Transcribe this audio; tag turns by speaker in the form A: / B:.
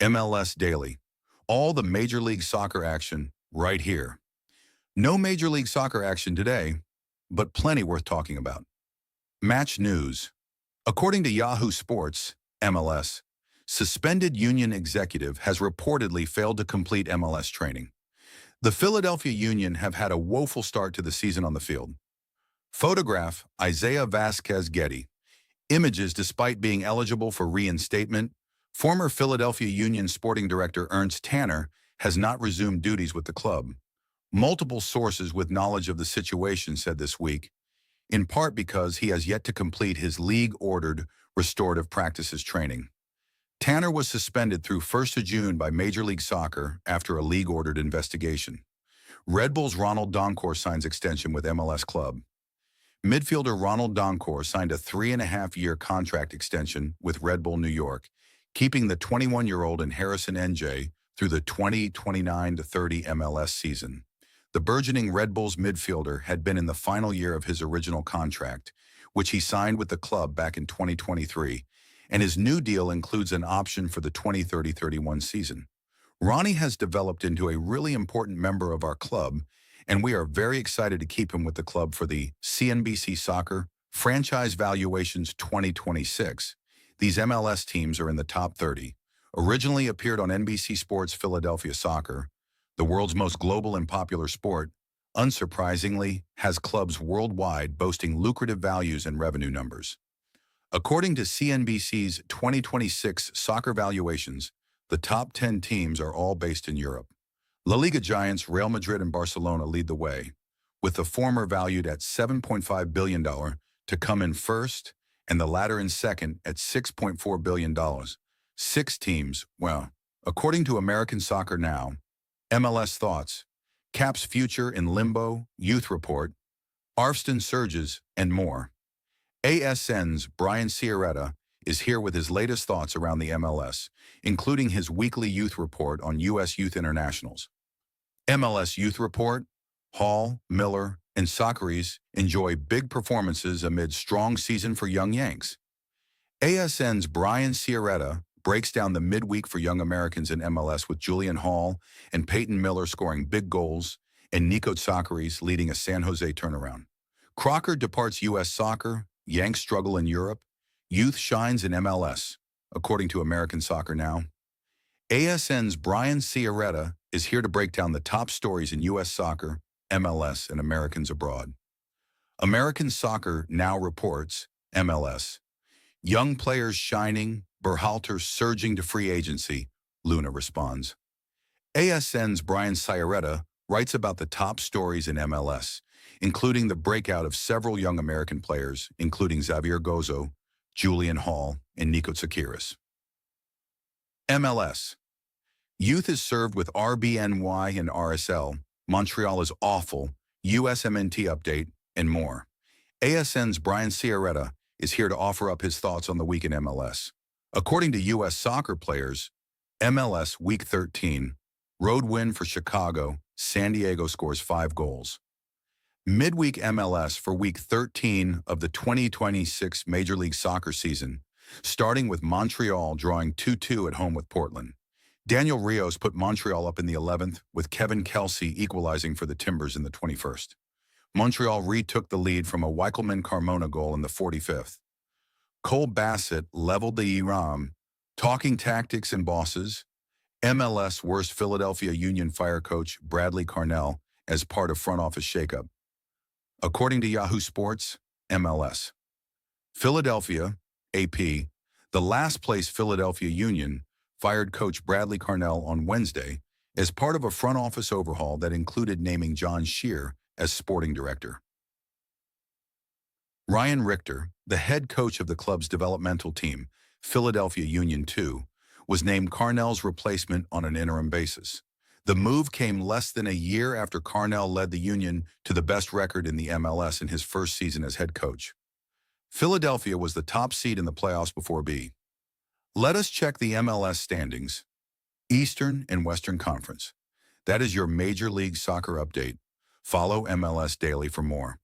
A: MLS Daily. All the Major League Soccer action right here. No Major League Soccer action today, but plenty worth talking about. Match news. According to Yahoo Sports, MLS, suspended Union executive has reportedly failed to complete MLS training. The Philadelphia Union have had a woeful start to the season on the field. Photograph, Isaiah Vasquez Getty. Images despite being eligible for reinstatement. Former Philadelphia Union sporting director Ernst Tanner has not resumed duties with the club. Multiple sources with knowledge of the situation said this week, in part because he has yet to complete his league-ordered restorative practices training. Tanner was suspended through 1st of June by Major League Soccer after a league-ordered investigation. Red Bulls Ronald Donkor signs extension with MLS club. Midfielder Ronald Donkor signed a 3.5-year contract extension with Red Bull New York, keeping the 21-year-old in Harrison NJ through the 2029-30 MLS season. The burgeoning Red Bulls midfielder had been in the final year of his original contract, which he signed with the club back in 2023, and his new deal includes an option for the 2030-31 season. Ronnie has developed into a really important member of our club, and we are very excited to keep him with the club for the CNBC Soccer Franchise Valuations 2026. These MLS teams are in the top 30. Originally appeared on NBC Sports Philadelphia Soccer, the world's most global and popular sport, unsurprisingly, has clubs worldwide boasting lucrative values and revenue numbers. According to CNBC's 2026 soccer valuations, the top 10 teams are all based in Europe. La Liga giants Real Madrid and Barcelona lead the way, with the former valued at $7.5 billion to come in first and the latter in second at $6.4 billion. 6 teams, well, according to American Soccer Now, MLS Thoughts, Cap's Future in Limbo, Youth Report, Arfsten surges, and more. ASN's Brian Ciaretta is here with his latest thoughts around the MLS, including his weekly youth report on U.S. youth internationals. MLS Youth Report, Hall, Miller, and Tsakiris enjoy big performances amid strong season for young Yanks. ASN's Brian Ciaretta breaks down the midweek for young Americans in MLS with Julian Hall and Peyton Miller scoring big goals and Nico Tsakiris leading a San Jose turnaround. Crocker departs U.S. soccer, Yanks struggle in Europe, youth shines in MLS, according to American Soccer Now. ASN's Brian Ciaretta is here to break down the top stories in U.S. soccer, MLS, and Americans abroad. American Soccer Now reports, MLS. Young players shining, Berhalter surging to free agency, Luna responds. ASN's Brian Ciaretta writes about the top stories in MLS, including the breakout of several young American players, including Xavier Gozo, Julian Hall, and Nico Tsakiris. MLS. Youth is served with RBNY and RSL, Montreal is awful, USMNT update, and more. ASN's Brian Ciaretta is here to offer up his thoughts on the week in MLS. According to U.S. soccer players, MLS Week 13, road win for Chicago, San Diego scores 5 goals. Midweek MLS for Week 13 of the 2026 Major League Soccer season, starting with Montreal drawing 2-2 at home with Portland. Daniel Rios put Montreal up in the 11th, with Kevin Kelsey equalizing for the Timbers in the 21st. Montreal retook the lead from a Wikelman-Carmona goal in the 45th. Cole Bassett leveled the Iram, talking tactics and bosses. MLS-worst Philadelphia Union fire coach Bradley Carnell as part of front office shakeup. According to Yahoo Sports, MLS. Philadelphia, AP, the last place Philadelphia Union fired coach Bradley Carnell on Wednesday as part of a front office overhaul that included naming John Scheer as sporting director. Ryan Richter, the head coach of the club's developmental team, Philadelphia Union 2, was named Carnell's replacement on an interim basis. The move came less than a year after Carnell led the Union to the best record in the MLS in his first season as head coach. Philadelphia was the top seed in the playoffs before B. Let us check the MLS standings. Eastern and Western Conference. That is your Major League Soccer update. Follow MLS Daily for more.